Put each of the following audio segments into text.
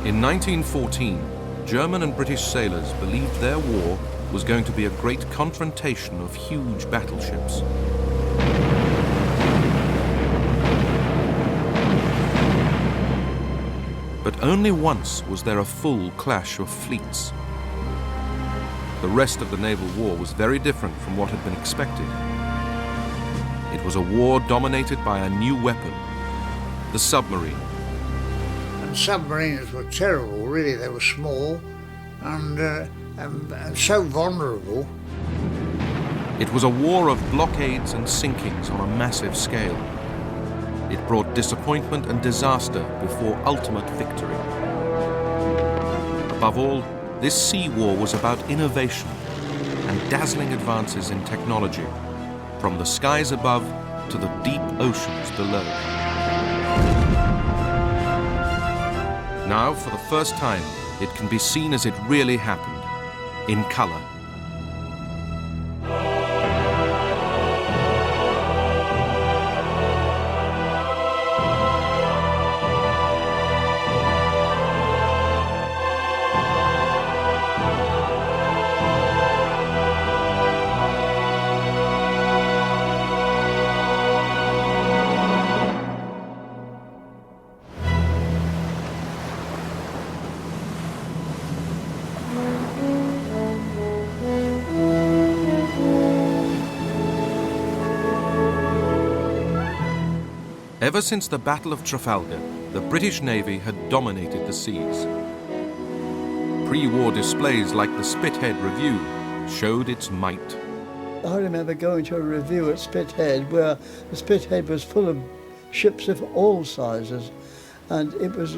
In 1914, German and British sailors believed their war was going to be a great confrontation of huge battleships. But only once was there a full clash of fleets. The rest of the naval war was very different from what had been expected. It was a war dominated by a new weapon, the submarine. And submarines were terrible, really. They were small and so vulnerable. It was a war of blockades and sinkings on a massive scale. It brought disappointment and disaster before ultimate victory. Above all, this sea war was about innovation and dazzling advances in technology, from the skies above to the deep oceans below. Now, for the first time, it can be seen as it really happened, in color. Ever since the Battle of Trafalgar, the British Navy had dominated the seas. Pre-war displays like the Spithead Review showed its might. I remember going to a review at Spithead where the Spithead was full of ships of all sizes, and it was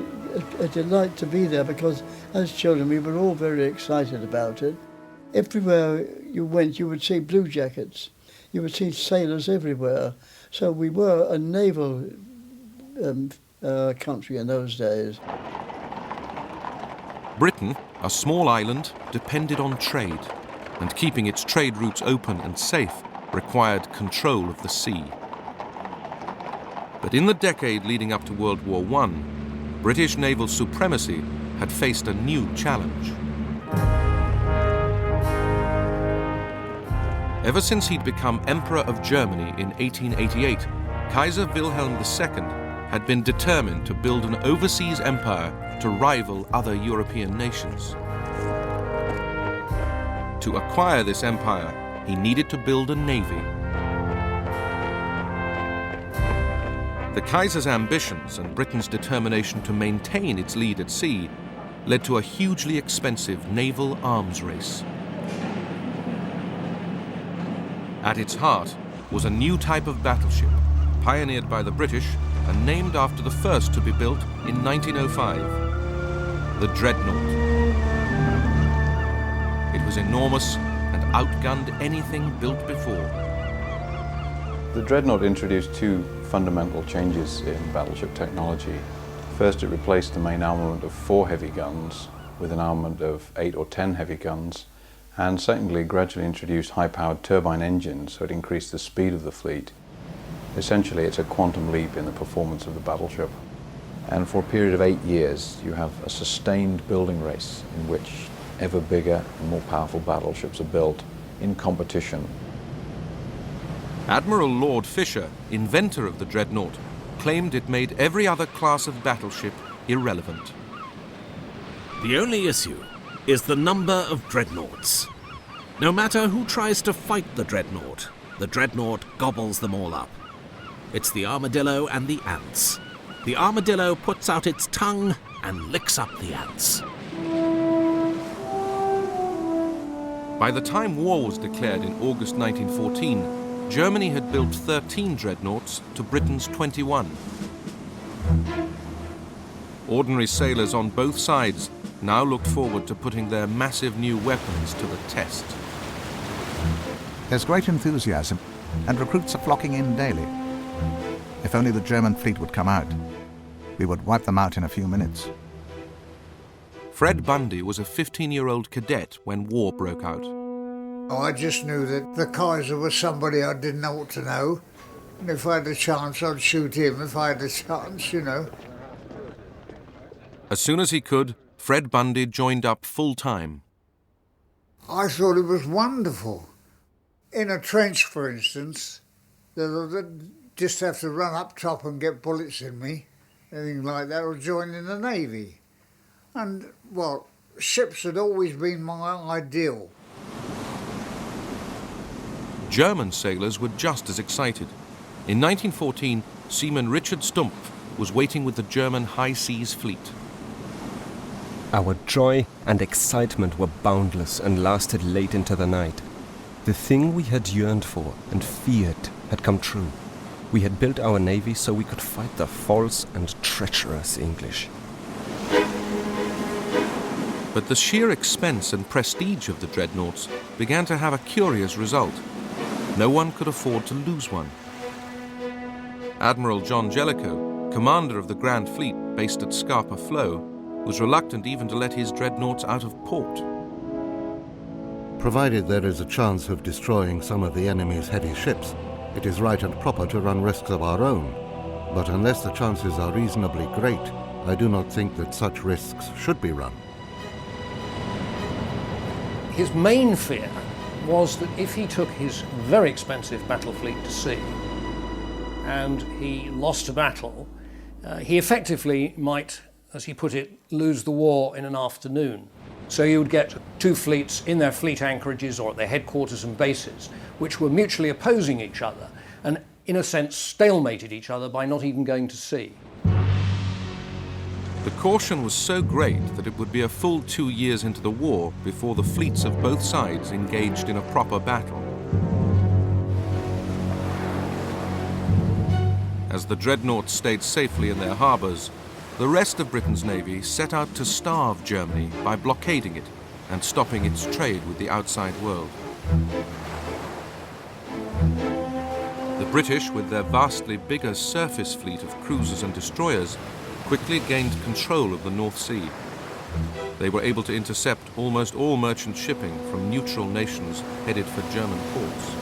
a delight to be there because as children we were all very excited about it. Everywhere you went you would see blue jackets, you would see sailors everywhere. So we were a naval country in those days. Britain, a small island, depended on trade, and keeping its trade routes open and safe required control of the sea. But in the decade leading up to World War I, British naval supremacy had faced a new challenge. Ever since he'd become Emperor of Germany in 1888, Kaiser Wilhelm II had been determined to build an overseas empire to rival other European nations. To acquire this empire, he needed to build a navy. The Kaiser's ambitions and Britain's determination to maintain its lead at sea led to a hugely expensive naval arms race. At its heart was a new type of battleship, pioneered by the British and named after the first to be built in 1905, the Dreadnought. It was enormous and outgunned anything built before. The Dreadnought introduced two fundamental changes in battleship technology. First, it replaced the main armament of 4 heavy guns with an armament of 8 or 10 heavy guns. And secondly, gradually introduced high-powered turbine engines, so it increased the speed of the fleet. Essentially, it's a quantum leap in the performance of the battleship. And for a period of 8 years, you have a sustained building race in which ever bigger and more powerful battleships are built in competition. Admiral Lord Fisher, inventor of the Dreadnought, claimed it made every other class of battleship irrelevant. The only issue is the number of dreadnoughts. No matter who tries to fight the Dreadnought gobbles them all up. It's the armadillo and the ants. The armadillo puts out its tongue and licks up the ants. By the time war was declared in August 1914, Germany had built 13 dreadnoughts to Britain's 21. Ordinary sailors on both sides now looked forward to putting their massive new weapons to the test. There's great enthusiasm, and recruits are flocking in daily. If only the German fleet would come out, we would wipe them out in a few minutes. Fred Bundy was a 15-year-old cadet when war broke out. I just knew that the Kaiser was somebody I didn't know what to know. And if I had a chance, I'd shoot him if I had a chance, you know. As soon as he could, Fred Bundy joined up full-time. I thought it was wonderful. In a trench, for instance, they'll just have to run up top and get bullets in me, anything like that, or join in the Navy. And, well, ships had always been my ideal. German sailors were just as excited. In 1914, seaman Richard Stumpf was waiting with the German High Seas Fleet. Our joy and excitement were boundless and lasted late into the night. The thing we had yearned for and feared had come true. We had built our navy so we could fight the false and treacherous English. But the sheer expense and prestige of the dreadnoughts began to have a curious result. No one could afford to lose one. Admiral John Jellicoe, commander of the Grand Fleet based at Scapa Flow, was reluctant even to let his dreadnoughts out of port. Provided there is a chance of destroying some of the enemy's heavy ships, it is right and proper to run risks of our own. But unless the chances are reasonably great, I do not think that such risks should be run. His main fear was that if he took his very expensive battle fleet to sea and he lost a battle, he effectively might, as he put it, lose the war in an afternoon. So you would get two fleets in their fleet anchorages or at their headquarters and bases, which were mutually opposing each other and, in a sense, stalemated each other by not even going to sea. The caution was so great that it would be a full 2 years into the war before the fleets of both sides engaged in a proper battle. As the dreadnoughts stayed safely in their harbours, the rest of Britain's navy set out to starve Germany by blockading it and stopping its trade with the outside world. The British, with their vastly bigger surface fleet of cruisers and destroyers, quickly gained control of the North Sea. They were able to intercept almost all merchant shipping from neutral nations headed for German ports.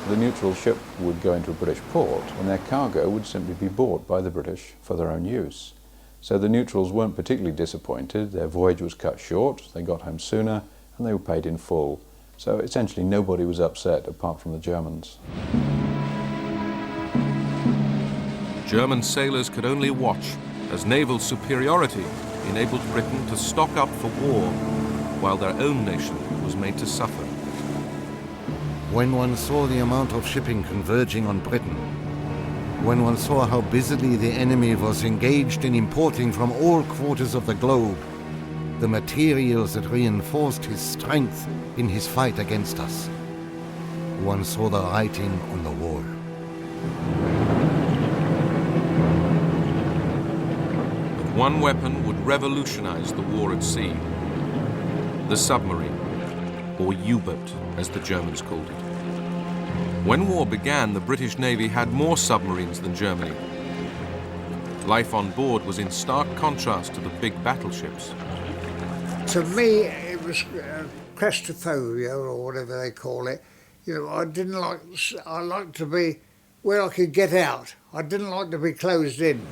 The neutral ship would go into a British port and their cargo would simply be bought by the British for their own use. So the neutrals weren't particularly disappointed. Their voyage was cut short, they got home sooner, and they were paid in full. So essentially nobody was upset apart from the Germans. German sailors could only watch as naval superiority enabled Britain to stock up for war, while their own nation was made to suffer. When one saw the amount of shipping converging on Britain, when one saw how busily the enemy was engaged in importing from all quarters of the globe the materials that reinforced his strength in his fight against us, one saw the writing on the wall. But one weapon would revolutionize the war at sea: the submarine, or U-boat, as the Germans called it. When war began, the British Navy had more submarines than Germany. Life on board was in stark contrast to the big battleships. To me, it was claustrophobia, or whatever they call it. You know, I liked to be where I could get out. I didn't like to be closed in.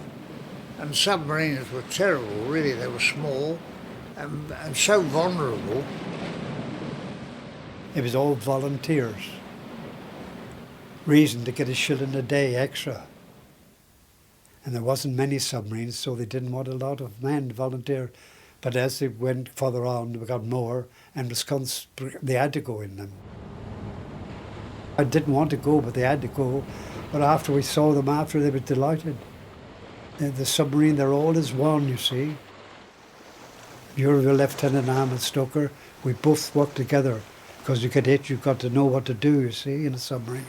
And submarines were terrible, really. They were small and so vulnerable. It was all volunteers. Reason to get a shilling a day extra. And there wasn't many submarines, so they didn't want a lot of men to volunteer. But as they went further on, we got more, and they had to go in them. I didn't want to go, but they had to go. But after we saw them after, they were delighted. The submarine, they're all as one, you see. You're the lieutenant, I'm a stoker. We both work together, because you get hit, you've got to know what to do, you see, in a submarine.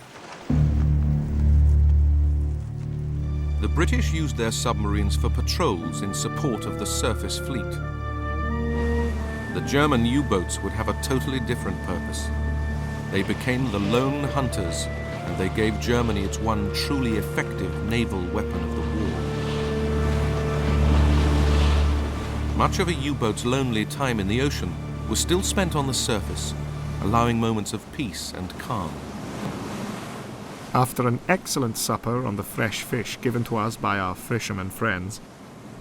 The British used their submarines for patrols in support of the surface fleet. The German U-boats would have a totally different purpose. They became the lone hunters, and they gave Germany its one truly effective naval weapon of the war. Much of a U-boat's lonely time in the ocean was still spent on the surface, allowing moments of peace and calm. After an excellent supper on the fresh fish given to us by our fishermen friends,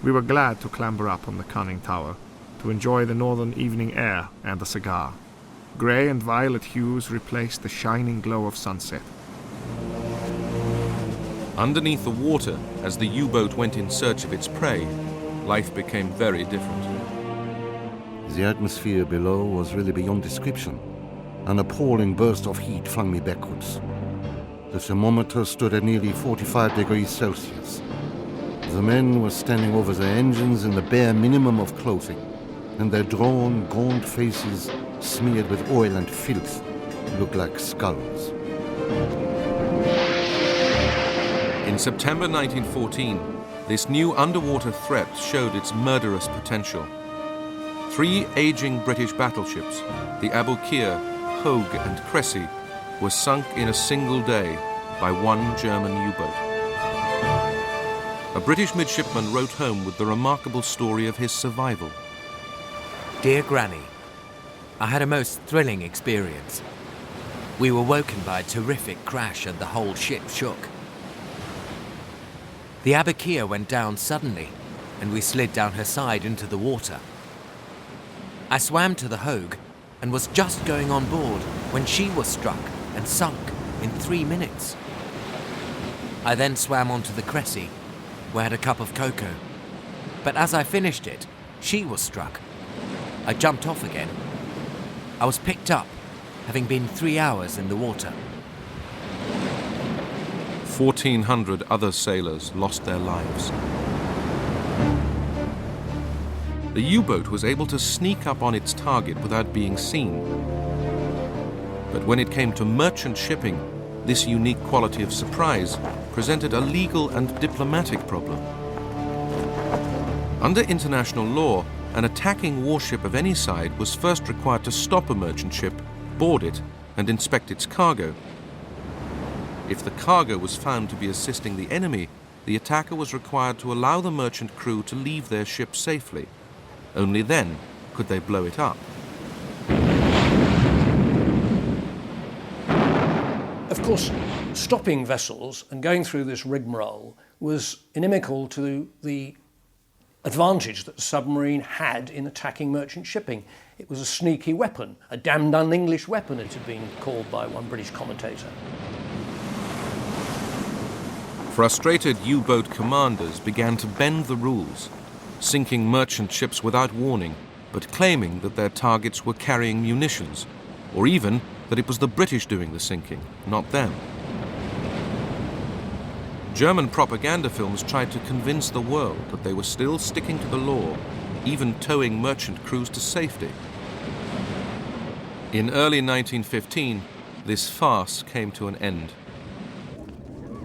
We were glad to clamber up on the conning tower, to enjoy the northern evening air and a cigar. Grey and violet hues replaced the shining glow of sunset. Underneath the water, as the U-boat went in search of its prey, life became very different. The atmosphere below was really beyond description. An appalling burst of heat flung me backwards. The thermometer stood at nearly 45 degrees Celsius. The men were standing over their engines in the bare minimum of clothing, and their drawn, gaunt faces, smeared with oil and filth, looked like skulls. In September 1914, this new underwater threat showed its murderous potential. 3 aging British battleships, the Aboukir, Hogue and Cressy, were sunk in a single day by one German U-boat. A British midshipman wrote home with the remarkable story of his survival. Dear Granny, I had a most thrilling experience. We were woken by a terrific crash and the whole ship shook. The Aboukir went down suddenly, and we slid down her side into the water. I swam to the Hogue and was just going on board when she was struck and sunk in 3 minutes. I then swam onto the Cressy, where I had a cup of cocoa. But as I finished it, she was struck. I jumped off again. I was picked up, having been 3 hours in the water. 1,400 other sailors lost their lives. The U-boat was able to sneak up on its target without being seen. But when it came to merchant shipping, this unique quality of surprise presented a legal and diplomatic problem. Under international law, an attacking warship of any side was first required to stop a merchant ship, board it, and inspect its cargo. If the cargo was found to be assisting the enemy, the attacker was required to allow the merchant crew to leave their ship safely. Only then could they blow it up. Of course, stopping vessels and going through this rigmarole was inimical to the advantage that the submarine had in attacking merchant shipping. It was a sneaky weapon, a damned un-English weapon, it had been called by one British commentator. Frustrated U-boat commanders began to bend the rules, sinking merchant ships without warning, but claiming that their targets were carrying munitions, or even that it was the British doing the sinking, not them. German propaganda films tried to convince the world that they were still sticking to the law, even towing merchant crews to safety. In early 1915, this farce came to an end.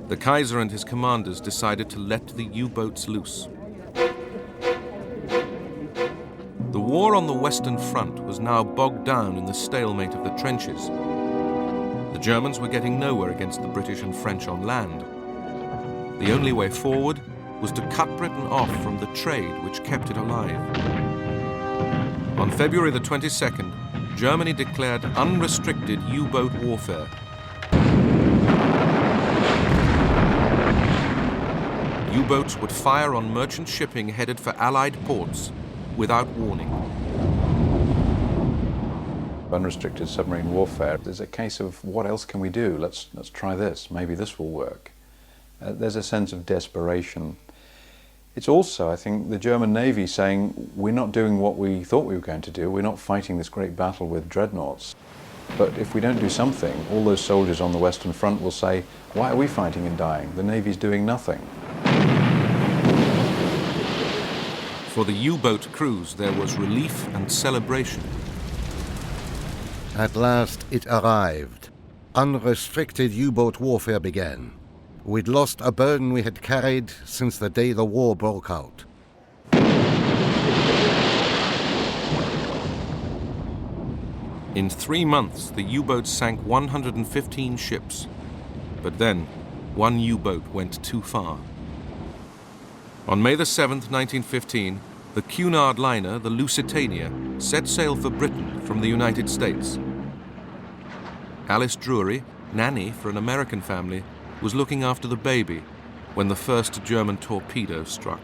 The Kaiser and his commanders decided to let the U-boats loose. The war on the Western Front was now bogged down in the stalemate of the trenches. The Germans were getting nowhere against the British and French on land. The only way forward was to cut Britain off from the trade which kept it alive. On February the 22nd, Germany declared unrestricted U-boat warfare. U-boats would fire on merchant shipping headed for Allied ports without warning. Unrestricted submarine warfare is a case of what else can we do? Let's try this. Maybe this will work. There's a sense of desperation. It's also, I think, the German Navy saying, we're not doing what we thought we were going to do. We're not fighting this great battle with dreadnoughts. But if we don't do something, all those soldiers on the Western Front will say, why are we fighting and dying? The Navy's doing nothing. For the U-boat crews, there was relief and celebration. At last it arrived. Unrestricted U-boat warfare began. We'd lost a burden we had carried since the day the war broke out. In 3 months, the U-boats sank 115 ships. But then, one U-boat went too far. On May the 7th, 1915, the Cunard liner, the Lusitania, set sail for Britain from the United States. Alice Drury, nanny for an American family, was looking after the baby when the first German torpedo struck.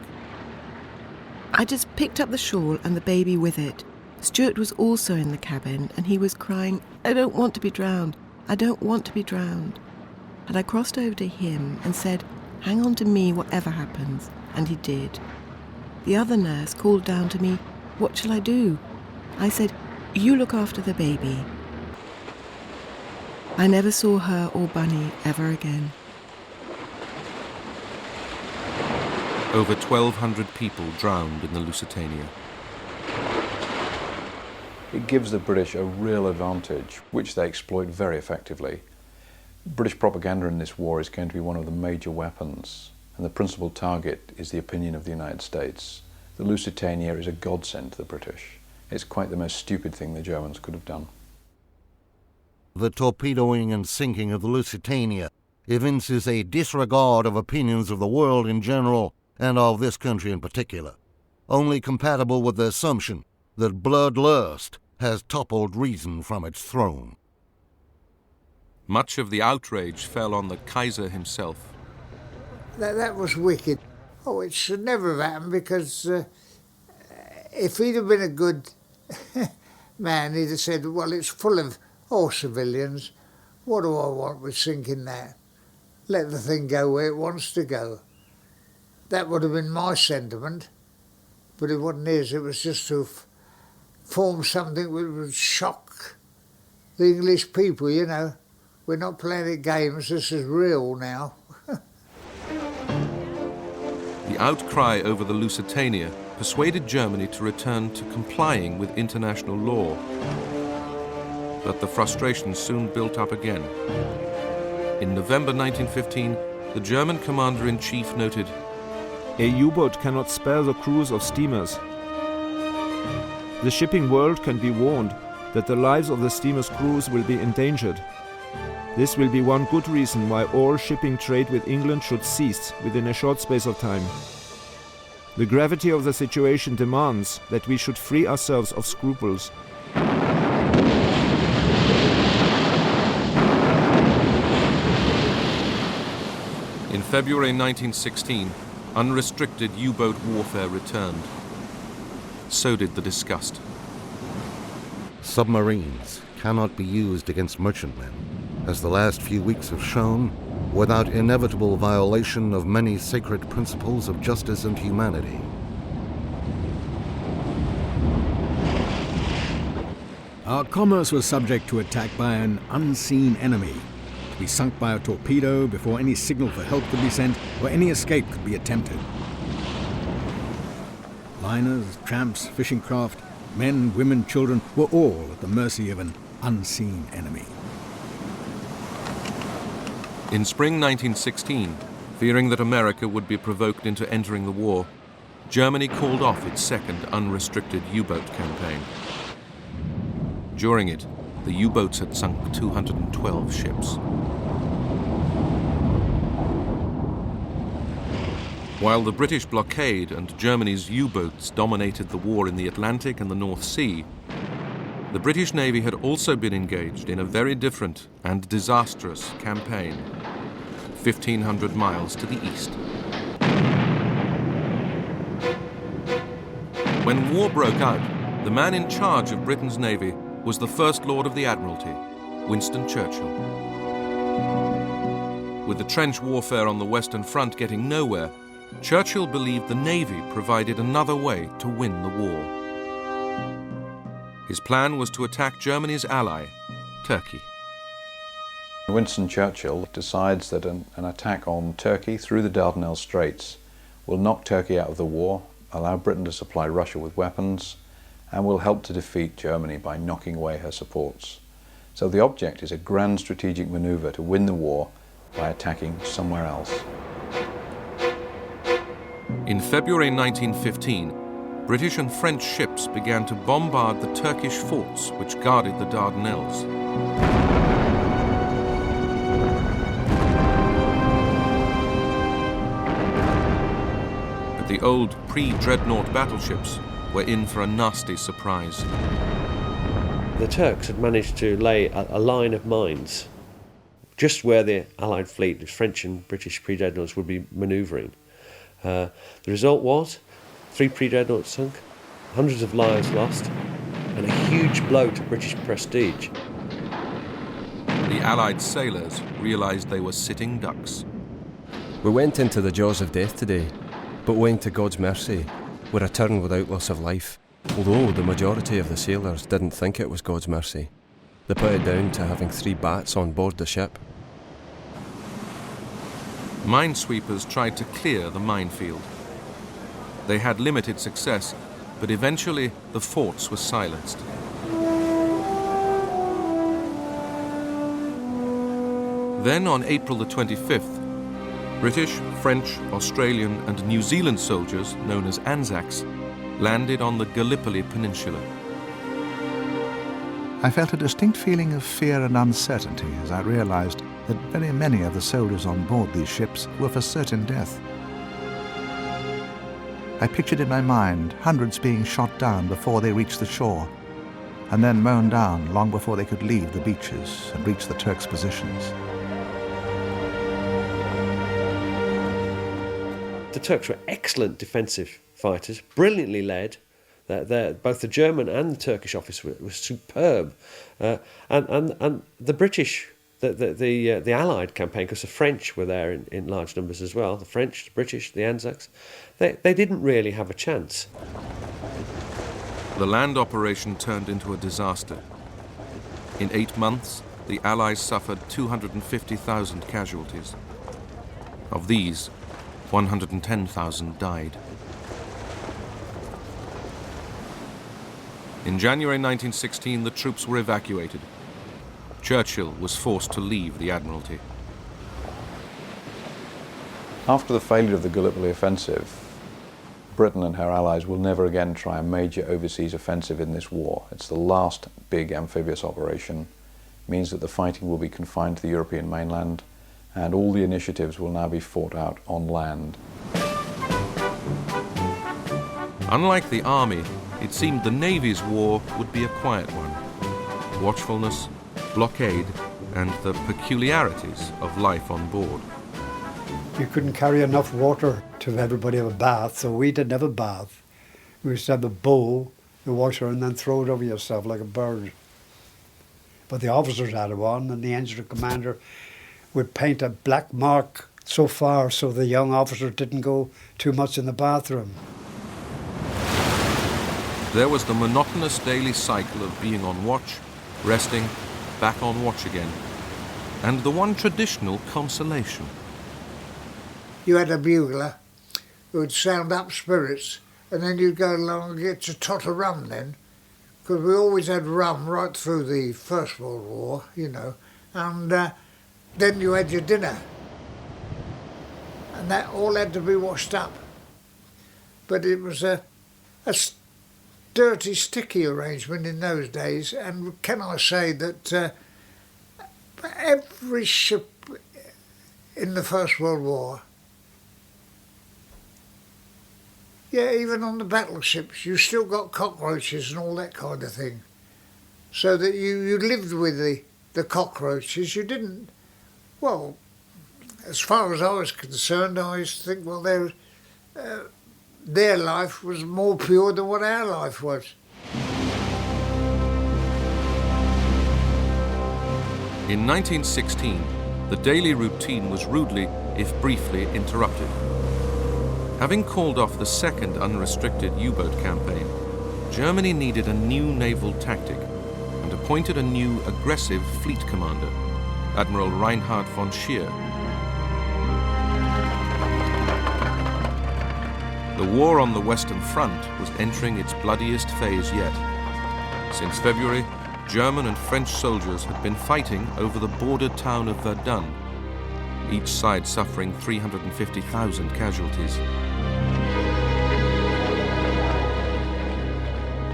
I just picked up the shawl and the baby with it. Stuart was also in the cabin and he was crying, "I don't want to be drowned. I don't want to be drowned." And I crossed over to him and said, "Hang on to me whatever happens." And he did. The other nurse called down to me, "What shall I do?" I said, "You look after the baby." I never saw her or Bunny ever again. Over 1,200 people drowned in the Lusitania. It gives the British a real advantage, which they exploit very effectively. British propaganda in this war is going to be one of the major weapons, and the principal target is the opinion of the United States. The Lusitania is a godsend to the British. It's quite the most stupid thing the Germans could have done. The torpedoing and sinking of the Lusitania evinces a disregard of opinions of the world in general and of this country in particular, only compatible with the assumption that bloodlust has toppled reason from its throne. Much of the outrage fell on the Kaiser himself. That was wicked. Oh, it should never have happened because if he'd have been a good man, he'd have said, well, it's full of all civilians. What do I want with sinking that? Let the thing go where it wants to go. That would have been my sentiment, but it wasn't his. It was just to form something that would shock the English people, you know. We're not playing at games, this is real now. The outcry over the Lusitania persuaded Germany to return to complying with international law. But the frustration soon built up again. In November 1915, the German commander-in-chief noted, "A U-boat cannot spare the crews of steamers. The shipping world can be warned that the lives of the steamer's crews will be endangered. This will be one good reason why all shipping trade with England should cease within a short space of time. The gravity of the situation demands that we should free ourselves of scruples." In February 1916, unrestricted U-boat warfare returned. So did the disgust. Submarines cannot be used against merchantmen, as the last few weeks have shown, without inevitable violation of many sacred principles of justice and humanity. Our commerce was subject to attack by an unseen enemy, to be sunk by a torpedo before any signal for help could be sent or any escape could be attempted. Liners, tramps, fishing craft, men, women, children were all at the mercy of an unseen enemy. In spring 1916, fearing that America would be provoked into entering the war, Germany called off its second unrestricted U-boat campaign. During it, the U-boats had sunk 212 ships. While the British blockade and Germany's U-boats dominated the war in the Atlantic and the North Sea, the British Navy had also been engaged in a very different and disastrous campaign, 1,500 miles to the east. When war broke out, the man in charge of Britain's Navy was the First Lord of the Admiralty, Winston Churchill. With the trench warfare on the Western Front getting nowhere, Churchill believed the Navy provided another way to win the war. His plan was to attack Germany's ally, Turkey. Winston Churchill decides that an attack on Turkey through the Dardanelles Straits will knock Turkey out of the war, allow Britain to supply Russia with weapons, and will help to defeat Germany by knocking away her supports. So the object is a grand strategic maneuver to win the war by attacking somewhere else. In February 1915, British and French ships began to bombard the Turkish forts which guarded the Dardanelles. But the old pre-dreadnought battleships were in for a nasty surprise. The Turks had managed to lay a line of mines just where the Allied fleet, the French and British pre-dreadnoughts, would be manoeuvring. The result was 3 pre-dreadnoughts sunk, hundreds of lives lost, and a huge blow to British prestige. The Allied sailors realized they were sitting ducks. We went into the jaws of death today, but owing to God's mercy, we returned without loss of life, although the majority of the sailors didn't think it was God's mercy. They put it down to having 3 bats on board the ship. Minesweepers tried to clear the minefield. They had limited success, but eventually the forts were silenced. Then on April the 25th, British, French, Australian and New Zealand soldiers, known as Anzacs, landed on the Gallipoli Peninsula. I felt a distinct feeling of fear and uncertainty as I realized that very many of the soldiers on board these ships were for certain death. I pictured in my mind hundreds being shot down before they reached the shore, and then mown down long before they could leave the beaches and reach the Turks' positions. The Turks were excellent defensive fighters, brilliantly led. Both the German and the Turkish office were superb, and the British, the Allied campaign, because the French were there in large numbers as well. The French, the British, the Anzacs, they didn't really have a chance. The land operation turned into a disaster. In 8 months, the Allies suffered 250,000 casualties. Of these, 110,000 died. In January 1916, the troops were evacuated. Churchill was forced to leave the Admiralty. After the failure of the Gallipoli offensive, Britain and her allies will never again try a major overseas offensive in this war. It's the last big amphibious operation. It means that the fighting will be confined to the European mainland, and all the initiatives will now be fought out on land. Unlike the Army, it seemed the Navy's war would be a quiet one. Watchfulness, blockade, and the peculiarities of life on board. You couldn't carry enough water to everybody have a bath, so we didn't have a bath. We used to have a bowl, the water, and then throw it over yourself like a bird. But the officers had one, and the engine commander would paint a black mark so far so the young officer didn't go too much in the bathroom. There was the monotonous daily cycle of being on watch, resting, back on watch again, and the one traditional consolation. You had a bugler who would sound up spirits, and then you'd go along and get your tot of rum then, because we always had rum right through the First World War, you know, and then you had your dinner, and that all had to be washed up. But it was a dirty, sticky arrangement in those days, and can I say that every ship in the First World War, yeah, even on the battleships, you still got cockroaches and all that kind of thing. So that you lived with the cockroaches. You didn't, well, as far as I was concerned, I used to think, well, their life was more pure than what our life was. In 1916, the daily routine was rudely, if briefly, interrupted. Having called off the second unrestricted U-boat campaign, Germany needed a new naval tactic and appointed a new aggressive fleet commander, Admiral Reinhard von Scheer. The war on the Western Front was entering its bloodiest phase yet. Since February, German and French soldiers had been fighting over the border town of Verdun, each side suffering 350,000 casualties.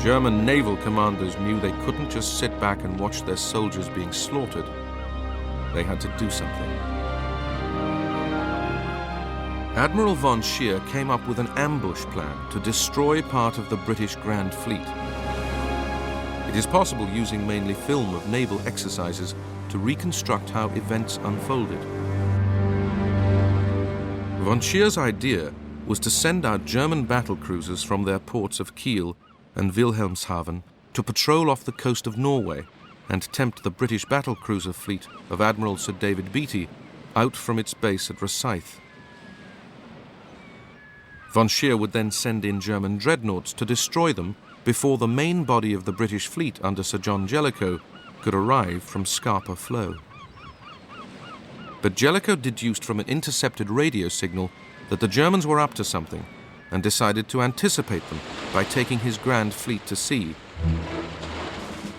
German naval commanders knew they couldn't just sit back and watch their soldiers being slaughtered. They had to do something. Admiral von Scheer came up with an ambush plan to destroy part of the British Grand Fleet. It is possible, using mainly film of naval exercises, to reconstruct how events unfolded. Von Scheer's idea was to send out German battle cruisers from their ports of Kiel and Wilhelmshaven to patrol off the coast of Norway and tempt the British battle cruiser fleet of Admiral Sir David Beatty out from its base at Rosyth. Von Scheer would then send in German dreadnoughts to destroy them before the main body of the British fleet under Sir John Jellicoe could arrive from Scapa Flow. But Jellicoe deduced from an intercepted radio signal that the Germans were up to something and decided to anticipate them by taking his grand fleet to sea.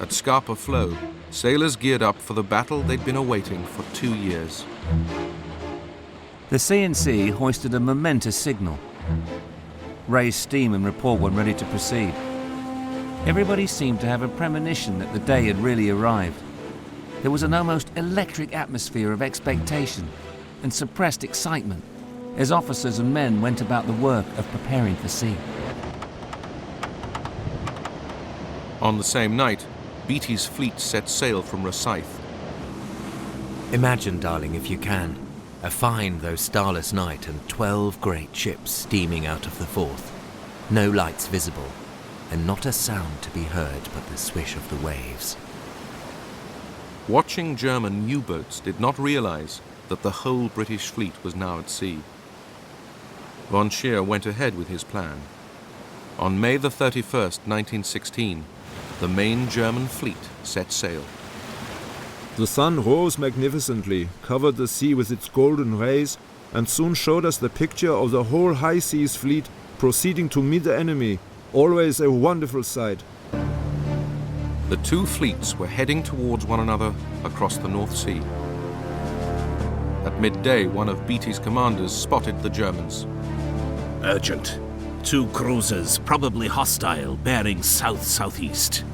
At Scapa Flow, sailors geared up for the battle they'd been awaiting for 2 years. The C&C hoisted a momentous signal, raised steam and report when ready to proceed. Everybody seemed to have a premonition that the day had really arrived. There was an almost electric atmosphere of expectation and suppressed excitement as officers and men went about the work of preparing for sea. On the same night, Beatty's fleet set sail from Rosyth. Imagine, darling, if you can, a fine though starless night and 12 great ships steaming out of the Forth. No lights visible, and not a sound to be heard but the swish of the waves. Watching German U-boats did not realize that the whole British fleet was now at sea. Von Scheer went ahead with his plan. On May the 31st, 1916, the main German fleet set sail. The sun rose magnificently, covered the sea with its golden rays, and soon showed us the picture of the whole high seas fleet proceeding to meet the enemy, always a wonderful sight. The two fleets were heading towards one another across the North Sea. At midday, one of Beatty's commanders spotted the Germans. Urgent. 2 cruisers, probably hostile, bearing south-southeast.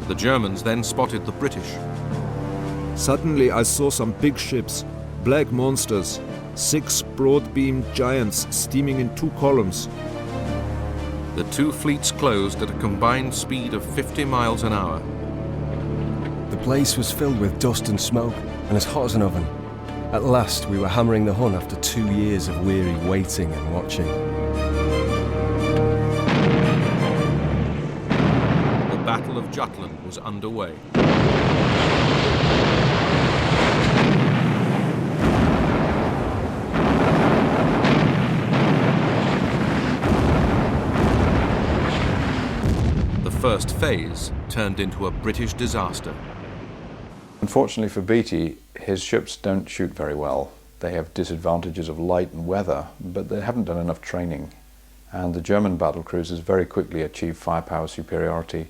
The Germans then spotted the British. Suddenly I saw some big ships, black monsters, 6 broad-beamed giants steaming in 2 columns. The two fleets closed at a combined speed of 50 miles an hour. The place was filled with dust and smoke, and as hot as an oven. At last we were hammering the Hun after 2 years of weary waiting and watching. The Battle of Jutland was underway. The first phase turned into a British disaster. Unfortunately for Beatty, his ships don't shoot very well. They have disadvantages of light and weather, but they haven't done enough training. And the German battle cruisers very quickly achieved firepower superiority,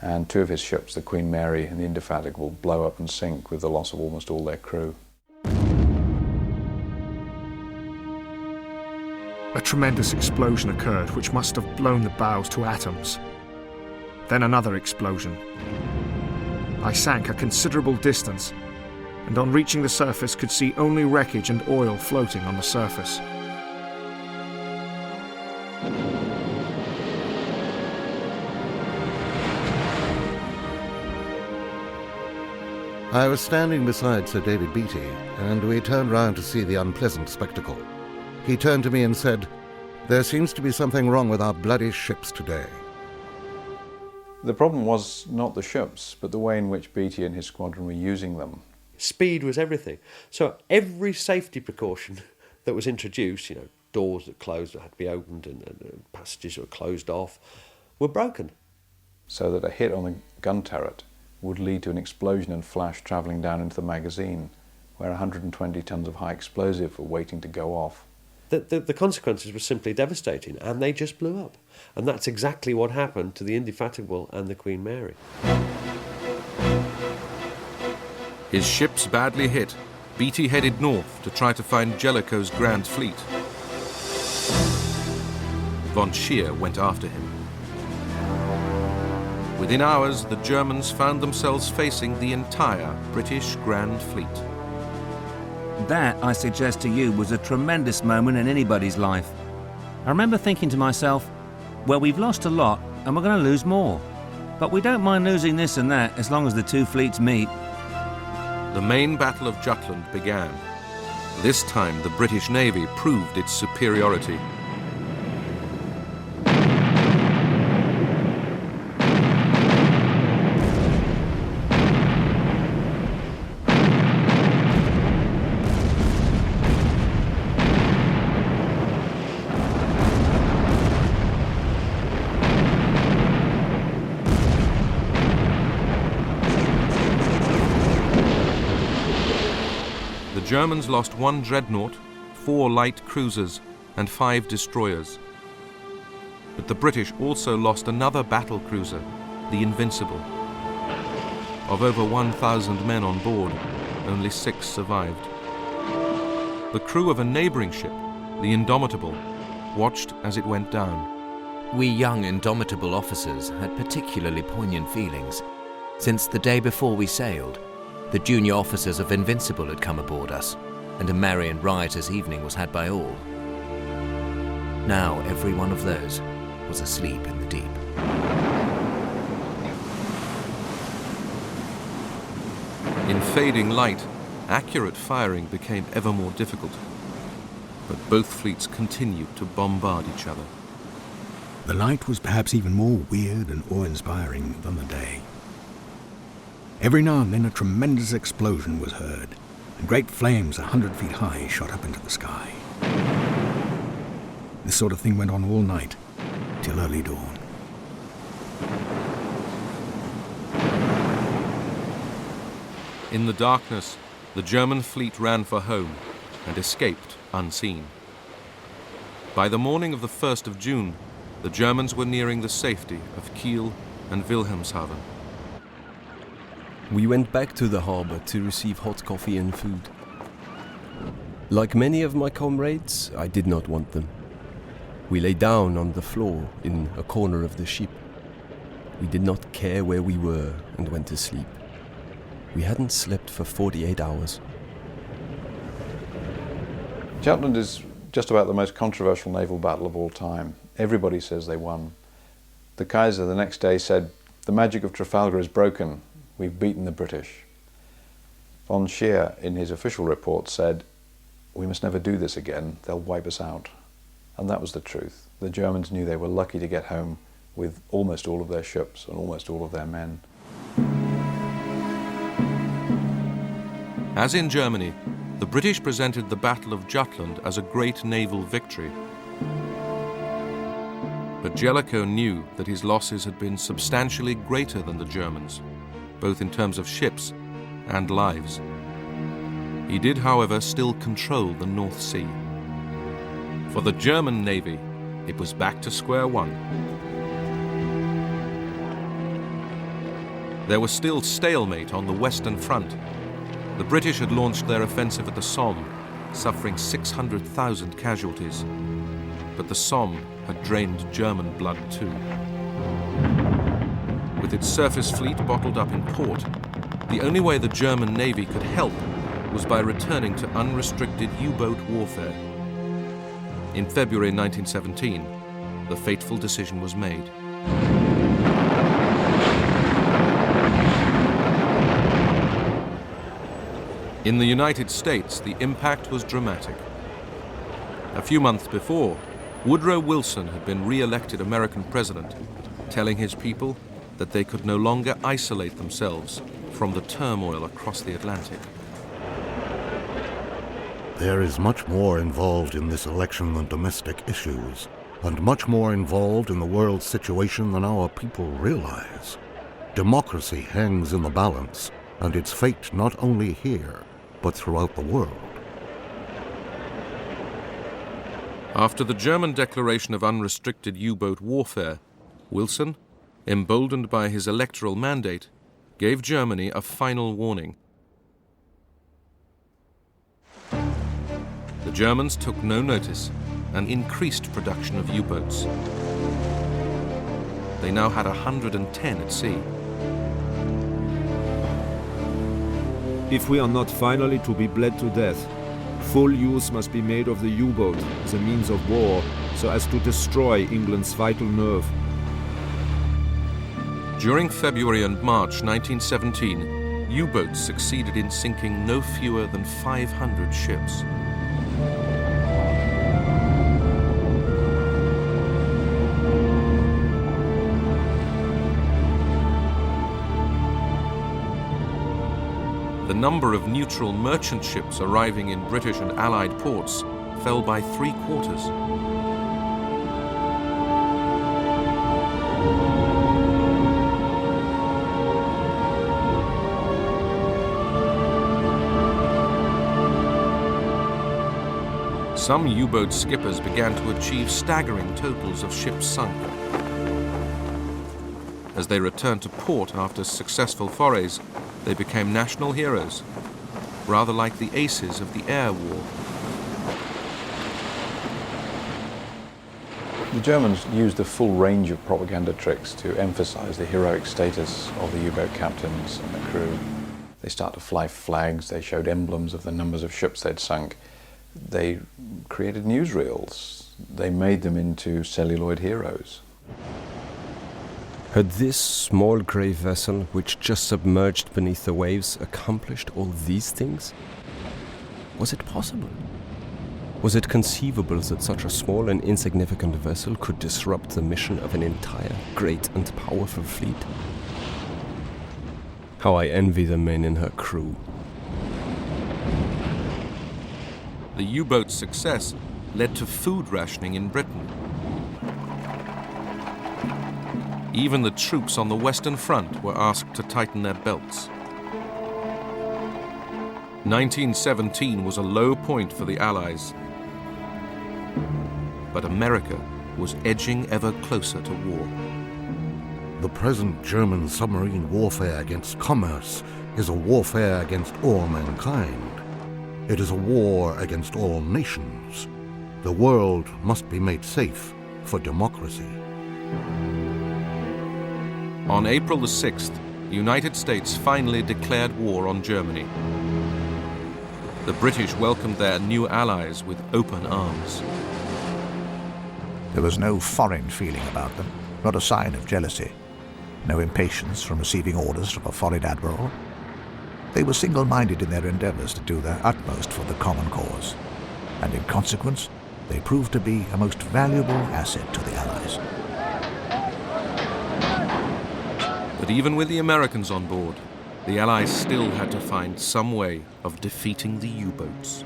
and 2 of his ships, the Queen Mary and the Indefatigable, blow up and sink with the loss of almost all their crew. A tremendous explosion occurred which must have blown the bows to atoms. Then another explosion. I sank a considerable distance, and on reaching the surface could see only wreckage and oil floating on the surface. I was standing beside Sir David Beatty, and we turned round to see the unpleasant spectacle. He turned to me and said, "There seems to be something wrong with our bloody ships today." The problem was not the ships, but the way in which Beatty and his squadron were using them. Speed was everything. So every safety precaution that was introduced, doors that closed that had to be opened and passages that were closed off, were broken. So that a hit on the gun turret would lead to an explosion and flash travelling down into the magazine, where 120 tons of high explosive were waiting to go off. The consequences were simply devastating, and they just blew up. And that's exactly what happened to the Indefatigable and the Queen Mary. His ships badly hit, Beatty headed north to try to find Jellicoe's grand fleet. Von Scheer went after him. Within hours, the Germans found themselves facing the entire British Grand Fleet. That, I suggest to you, was a tremendous moment in anybody's life. I remember thinking to myself, well, we've lost a lot and we're going to lose more. But we don't mind losing this and that as long as the 2 fleets meet. The main Battle of Jutland began. This time, the British Navy proved its superiority. The Germans lost 1 dreadnought, 4 light cruisers, and 5 destroyers. But the British also lost another battle cruiser, the Invincible. Of over 1,000 men on board, only 6 survived. The crew of a neighboring ship, the Indomitable, watched as it went down. We young Indomitable officers had particularly poignant feelings. Since the day before we sailed, the junior officers of Invincible had come aboard us, and a merry and riotous evening was had by all. Now every one of those was asleep in the deep. In fading light, accurate firing became ever more difficult. But both fleets continued to bombard each other. The night was perhaps even more weird and awe-inspiring than the day. Every now and then a tremendous explosion was heard, and great flames 100 feet high shot up into the sky. This sort of thing went on all night, till early dawn. In the darkness, the German fleet ran for home and escaped unseen. By the morning of the 1st of June, the Germans were nearing the safety of Kiel and Wilhelmshaven. We went back to the harbour to receive hot coffee and food. Like many of my comrades, I did not want them. We lay down on the floor in a corner of the ship. We did not care where we were and went to sleep. We hadn't slept for 48 hours. Jutland is just about the most controversial naval battle of all time. Everybody says they won. The Kaiser the next day said, "The magic of Trafalgar is broken. We've beaten the British." Von Scheer, in his official report, said, "We must never do this again. They'll wipe us out." And that was the truth. The Germans knew they were lucky to get home with almost all of their ships and almost all of their men. As in Germany, the British presented the Battle of Jutland as a great naval victory. But Jellicoe knew that his losses had been substantially greater than the Germans, both in terms of ships and lives. He did, however, still control the North Sea. For the German Navy, it was back to square one. There was still stalemate on the Western Front. The British had launched their offensive at the Somme, suffering 600,000 casualties. But the Somme had drained German blood too. With its surface fleet bottled up in port, the only way the German Navy could help was by returning to unrestricted U-boat warfare. In February 1917, the fateful decision was made. In the United States, the impact was dramatic. A few months before, Woodrow Wilson had been re-elected American president, telling his people that they could no longer isolate themselves from the turmoil across the Atlantic. There is much more involved in this election than domestic issues, and much more involved in the world situation than our people realize. Democracy hangs in the balance, and its fate not only here, but throughout the world. After the German declaration of unrestricted U-boat warfare, Wilson, emboldened by his electoral mandate, gave Germany a final warning. The Germans took no notice and increased production of U-boats. They now had 110 at sea. If we are not finally to be bled to death, full use must be made of the U-boat as a means of war, so as to destroy England's vital nerve. During February and March 1917, U-boats succeeded in sinking no fewer than 500 ships. The number of neutral merchant ships arriving in British and Allied ports fell by 3/4. Some U-boat skippers began to achieve staggering totals of ships sunk. As they returned to port after successful forays, they became national heroes, rather like the aces of the air war. The Germans used a full range of propaganda tricks to emphasize the heroic status of the U-boat captains and the crew. They started to fly flags, they showed emblems of the numbers of ships they'd sunk. They created newsreels. They made them into celluloid heroes. Had this small grey vessel, which just submerged beneath the waves, accomplished all these things? Was it possible? Was it conceivable that such a small and insignificant vessel could disrupt the mission of an entire great and powerful fleet? How I envy the men in her crew. The U-boat's success led to food rationing in Britain. Even the troops on the Western Front were asked to tighten their belts. 1917 was a low point for the Allies, but America was edging ever closer to war. The present German submarine warfare against commerce is a warfare against all mankind. It is a war against all nations. The world must be made safe for democracy. On April the 6th, the United States finally declared war on Germany. The British welcomed their new allies with open arms. There was no foreign feeling about them, not a sign of jealousy, no impatience from receiving orders from a foreign admiral. They were single-minded in their endeavours to do their utmost for the common cause, and in consequence, they proved to be a most valuable asset to the Allies. But even with the Americans on board, the Allies still had to find some way of defeating the U-boats.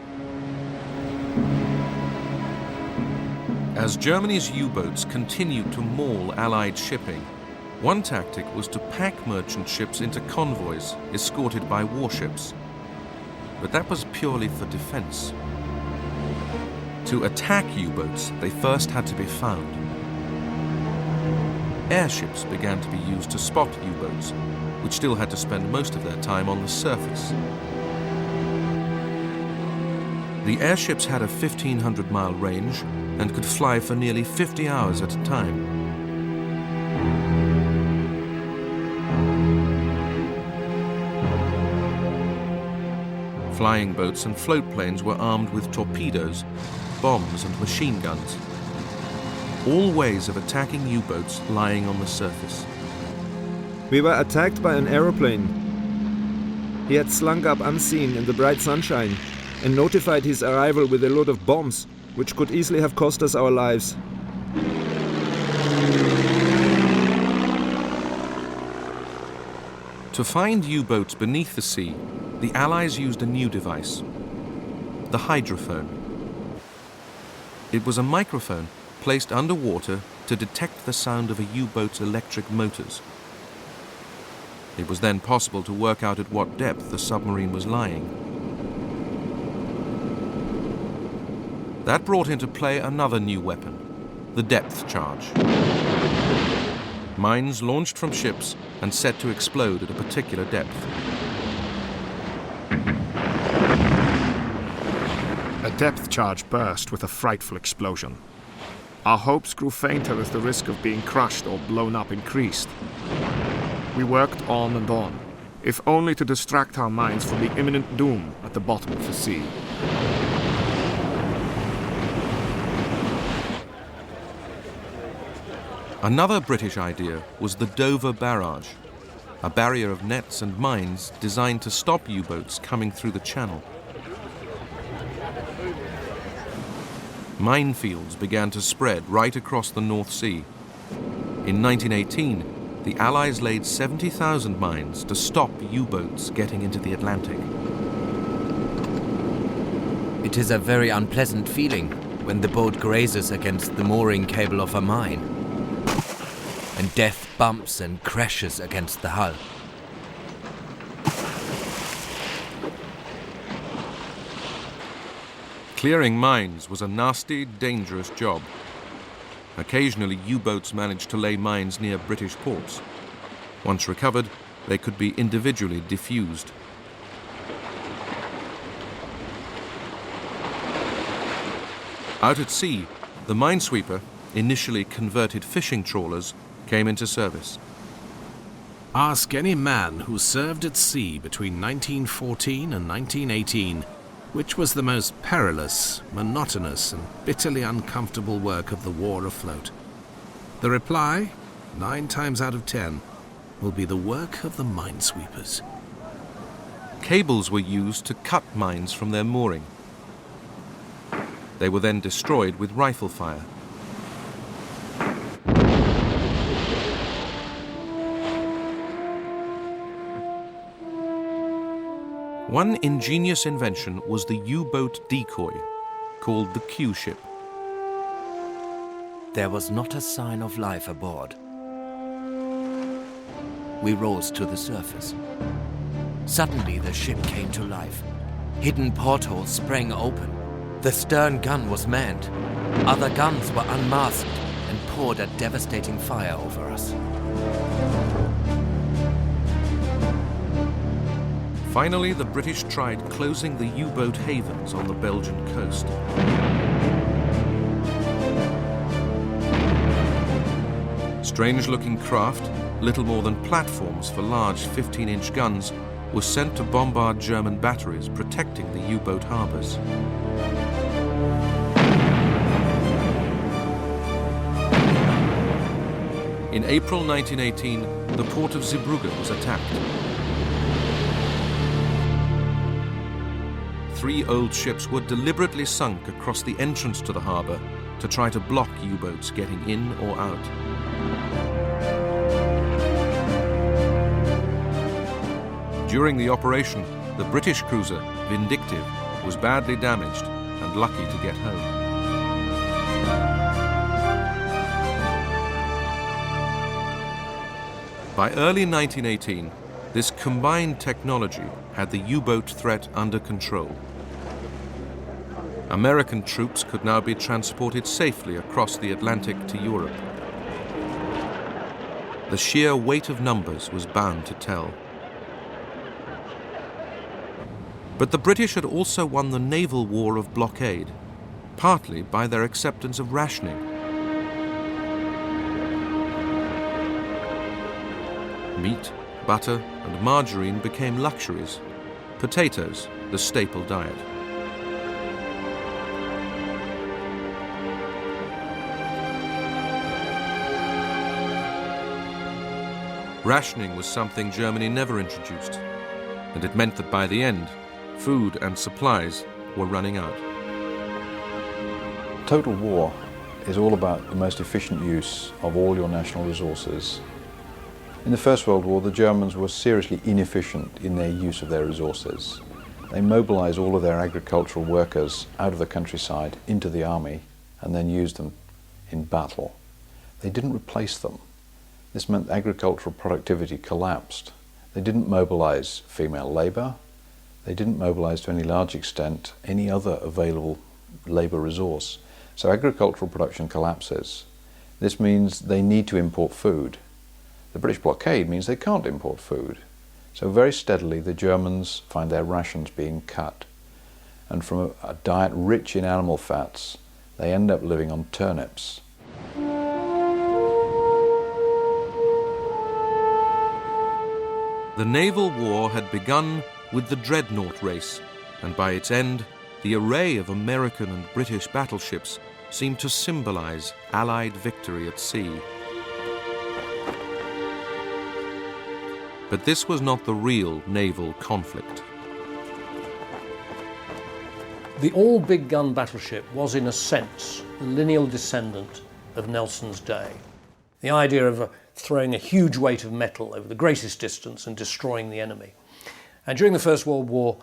As Germany's U-boats continued to maul Allied shipping, one tactic was to pack merchant ships into convoys escorted by warships. But that was purely for defense. To attack U-boats, they first had to be found. Airships began to be used to spot U-boats, which still had to spend most of their time on the surface. The airships had a 1,500-mile range and could fly for nearly 50 hours at a time. Flying boats and float planes were armed with torpedoes, bombs and machine guns. All ways of attacking U-boats lying on the surface. We were attacked by an aeroplane. He had slunk up unseen in the bright sunshine and notified his arrival with a load of bombs, which could easily have cost us our lives. To find U-boats beneath the sea, the Allies used a new device, the hydrophone. It was a microphone placed underwater to detect the sound of a U-boat's electric motors. It was then possible to work out at what depth the submarine was lying. That brought into play another new weapon, the depth charge. Mines launched from ships and set to explode at a particular depth. A depth charge burst with a frightful explosion. Our hopes grew fainter as the risk of being crushed or blown up increased. We worked on and on, if only to distract our minds from the imminent doom at the bottom of the sea. Another British idea was the Dover Barrage. a barrier of nets and mines designed to stop U-boats coming through the channel. Minefields began to spread right across the North Sea. In 1918, the Allies laid 70,000 mines to stop U-boats getting into the Atlantic. It is a very unpleasant feeling when the boat grazes against the mooring cable of a mine, and death bumps and crashes against the hull. Clearing mines was a nasty, dangerous job. Occasionally, U-boats managed to lay mines near British ports. Once recovered, they could be individually defused. Out at sea, the minesweeper, initially converted fishing trawlers, came into service. Ask any man who served at sea between 1914 and 1918 which was the most perilous, monotonous, and bitterly uncomfortable work of the war afloat. The reply, 9 times out of 10, will be the work of the minesweepers. Cables were used to cut mines from their mooring. They were then destroyed with rifle fire. One ingenious invention was the U-boat decoy, called the Q-ship. There was not a sign of life aboard. We rose to the surface. Suddenly the ship came to life. Hidden portholes sprang open. The stern gun was manned. Other guns were unmasked and poured a devastating fire over us. Finally, the British tried closing the U-boat havens on the Belgian coast. Strange-looking craft, little more than platforms for large 15-inch guns, were sent to bombard German batteries protecting the U-boat harbors. In April 1918, the port of Zeebrugge was attacked. 3 old ships were deliberately sunk across the entrance to the harbour to try to block U-boats getting in or out. During the operation, the British cruiser, Vindictive, was badly damaged and lucky to get home. By early 1918, this combined technology had the U-boat threat under control. American troops could now be transported safely across the Atlantic to Europe. The sheer weight of numbers was bound to tell. But the British had also won the naval war of blockade, partly by their acceptance of rationing. Meat, butter, and margarine became luxuries, potatoes the staple diet. Rationing was something Germany never introduced, and it meant that by the end, food and supplies were running out. Total war is all about the most efficient use of all your national resources. In the First World War, the Germans were seriously inefficient in their use of their resources. They mobilized all of their agricultural workers out of the countryside into the army and then used them in battle. They didn't replace them. This meant agricultural productivity collapsed. They didn't mobilize female labor. They didn't mobilize to any large extent any other available labor resource. So agricultural production collapses. This means they need to import food. The British blockade means they can't import food. So very steadily the Germans find their rations being cut. And from a diet rich in animal fats, they end up living on turnips. The naval war had begun with the dreadnought race, and by its end, the array of American and British battleships seemed to symbolize Allied victory at sea. But this was not the real naval conflict. The all-big gun battleship was, in a sense, the lineal descendant of Nelson's day. The idea of throwing a huge weight of metal over the greatest distance and destroying the enemy. And during the First World War,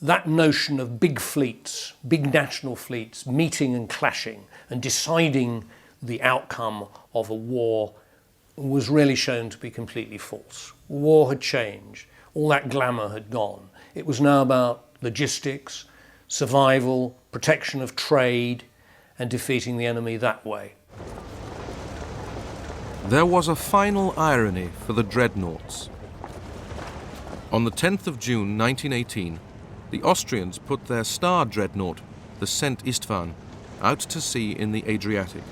that notion of big fleets, big national fleets, meeting and clashing and deciding the outcome of a war was really shown to be completely false. War had changed. All that glamour had gone. It was now about logistics, survival, protection of trade, and defeating the enemy that way. There was a final irony for the dreadnoughts. On the 10th of June 1918, the Austrians put their star dreadnought, the St. Istvan, out to sea in the Adriatic.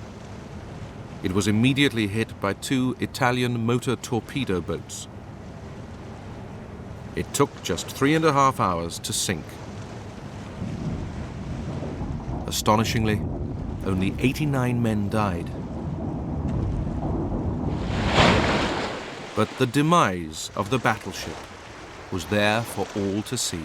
It was immediately hit by 2 Italian motor torpedo boats. It took just 3.5 hours to sink. Astonishingly, only 89 men died. But the demise of the battleship was there for all to see.